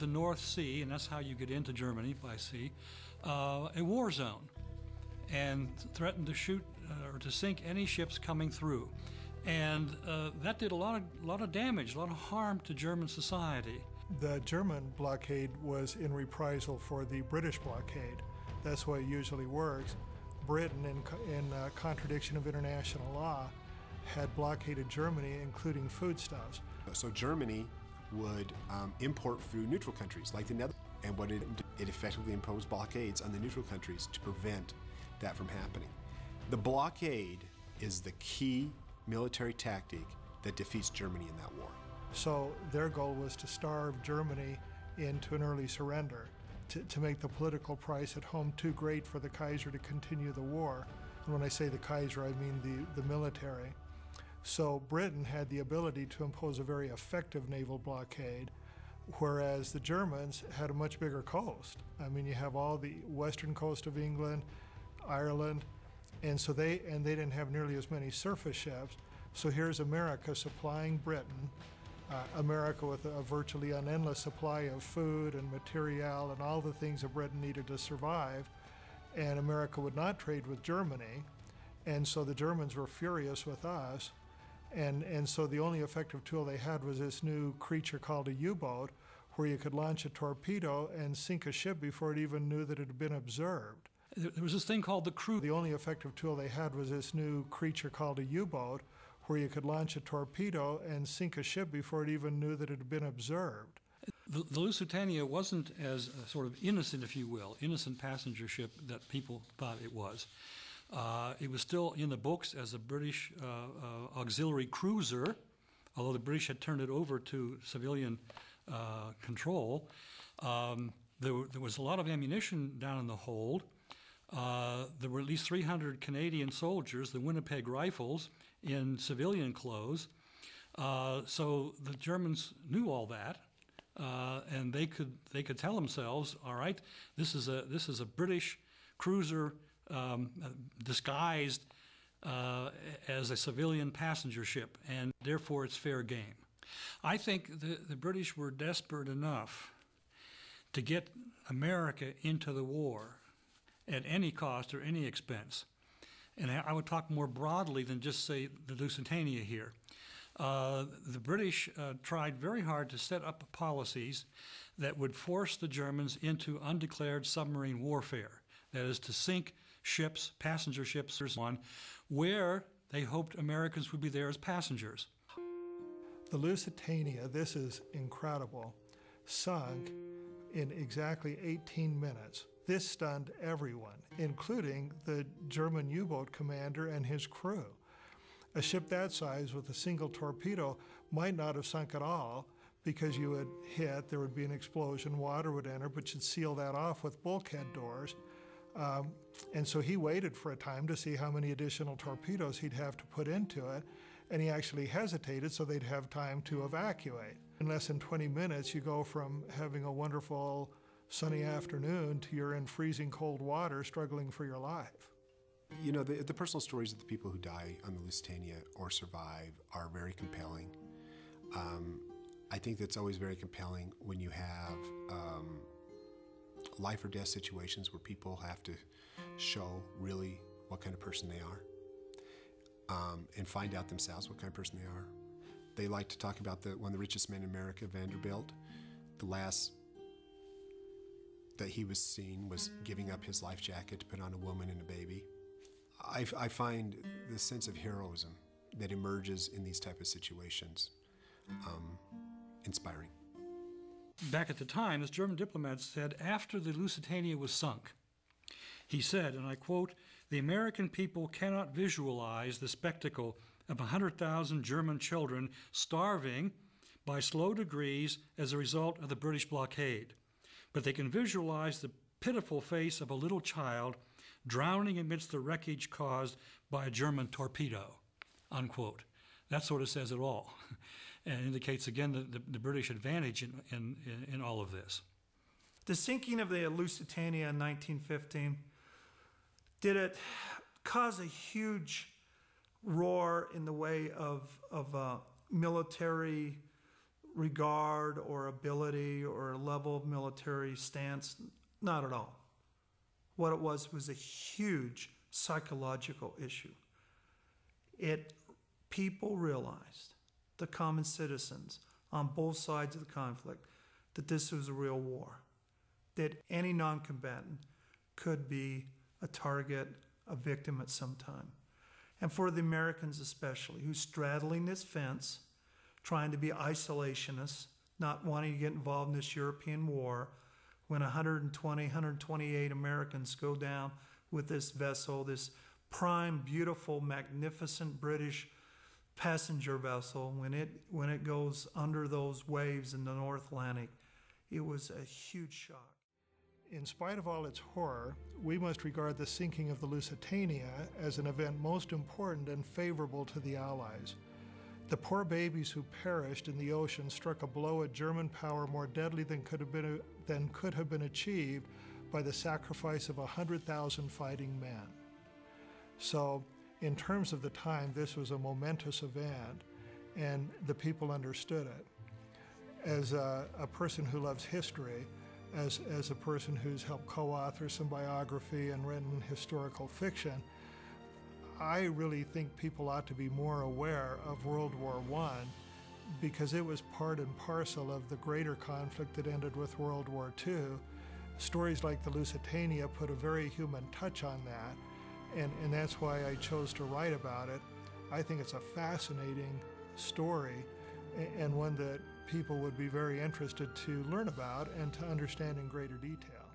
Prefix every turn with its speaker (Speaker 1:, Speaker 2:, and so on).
Speaker 1: the North Sea, and that's how you get into Germany, by sea, a war zone, and threatened to shoot or to sink any ships coming through. And that did a lot of damage, a lot of harm to German society.
Speaker 2: The German blockade was in reprisal for the British blockade. That's the way it usually works. Britain, in contradiction of international law, had blockaded Germany, including foodstuffs.
Speaker 3: So Germany would import through neutral countries like the Netherlands, and what it effectively imposed blockades on the neutral countries to prevent that from happening. The blockade is the key military tactic that defeats Germany in that war.
Speaker 2: So their goal was to starve Germany into an early surrender, to make the political price at home too great for the Kaiser to continue the war. And when I say the Kaiser, I mean the military. So Britain had the ability to impose a very effective naval blockade, whereas the Germans had a much bigger coast. I mean, you have all the western coast of England, Ireland, and so they didn't have nearly as many surface ships. So here's America supplying Britain, America with a virtually an endless supply of food and material and all the things that Britain needed to survive, and America would not trade with Germany, and so the Germans were furious with us, and so the only effective tool they had was this new creature called a U-boat, where you could launch a torpedo and sink a ship before it even knew that it had been observed.
Speaker 1: There was this thing called the cruise.
Speaker 2: The only effective tool they had was this new creature called a U-boat, where you could launch a torpedo and sink a ship before it even knew that it had been observed.
Speaker 1: The Lusitania wasn't as a sort of innocent, if you will, innocent passenger ship that people thought it was. It was still in the books as a British auxiliary cruiser, although the British had turned it over to civilian control. There was a lot of ammunition down in the hold. There were at least 300 Canadian soldiers, the Winnipeg Rifles, in civilian clothes. So the Germans knew all that, and they could tell themselves, all right, this is a British cruiser disguised as a civilian passenger ship, and therefore it's fair game. I think the British were desperate enough to get America into the war at any cost or any expense. And I would talk more broadly than just say the Lusitania here. The British tried very hard to set up policies that would force the Germans into undeclared submarine warfare. That is, to sink ships, passenger ships, where they hoped Americans would be there as passengers.
Speaker 2: The Lusitania, this is incredible, sunk in exactly 18 minutes. This stunned everyone, including the German U-boat commander and his crew. A ship that size with a single torpedo might not have sunk at all, because you would hit, there would be an explosion, water would enter, but you'd seal that off with bulkhead doors. And so he waited for a time to see how many additional torpedoes he'd have to put into it, and he actually hesitated so they'd have time to evacuate. In less than 20 minutes, you go from having a wonderful sunny afternoon to you're in freezing cold water struggling for your life.
Speaker 3: You know, the personal stories of the people who die on the Lusitania or survive are very compelling. I think that's always very compelling when you have life or death situations where people have to show really what kind of person they are and find out themselves what kind of person they are. They like to talk about one of the richest men in America, Vanderbilt. The last that he was seen was giving up his life jacket to put on a woman and a baby. I find the sense of heroism that emerges in these type of situations inspiring.
Speaker 1: Back at the time, this German diplomat said, after the Lusitania was sunk, he said, and I quote, "The American people cannot visualize the spectacle of 100,000 German children starving by slow degrees as a result of the British blockade. But they can visualize the pitiful face of a little child drowning amidst the wreckage caused by a German torpedo," unquote. That sort of says it all, and indicates again the British advantage in all of this.
Speaker 4: The sinking of the Lusitania in 1915, did it cause a huge roar in the way of military regard or ability or level of military stance. Not at all. What it was a huge psychological issue. People realized, the common citizens on both sides of the conflict, that this was a real war, that any non-combatant could be a target, a victim at some time. And for the Americans especially, who's straddling this fence, trying to be isolationists, not wanting to get involved in this European war, when 128 Americans go down with this vessel, this prime, beautiful, magnificent British passenger vessel, when it goes under those waves in the North Atlantic, it was a huge shock.
Speaker 2: In spite of all its horror, we must regard the sinking of the Lusitania as an event most important and favorable to the Allies. The poor babies who perished in the ocean struck a blow at German power more deadly than could have been achieved by the sacrifice of 100,000 fighting men. So, in terms of the time, this was a momentous event, and the people understood it. As a person who loves history, as a person who's helped co-author some biography and written historical fiction, I really think people ought to be more aware of World War I because it was part and parcel of the greater conflict that ended with World War II. Stories like the Lusitania put a very human touch on that, and that's why I chose to write about it. I think it's a fascinating story and one that people would be very interested to learn about and to understand in greater detail.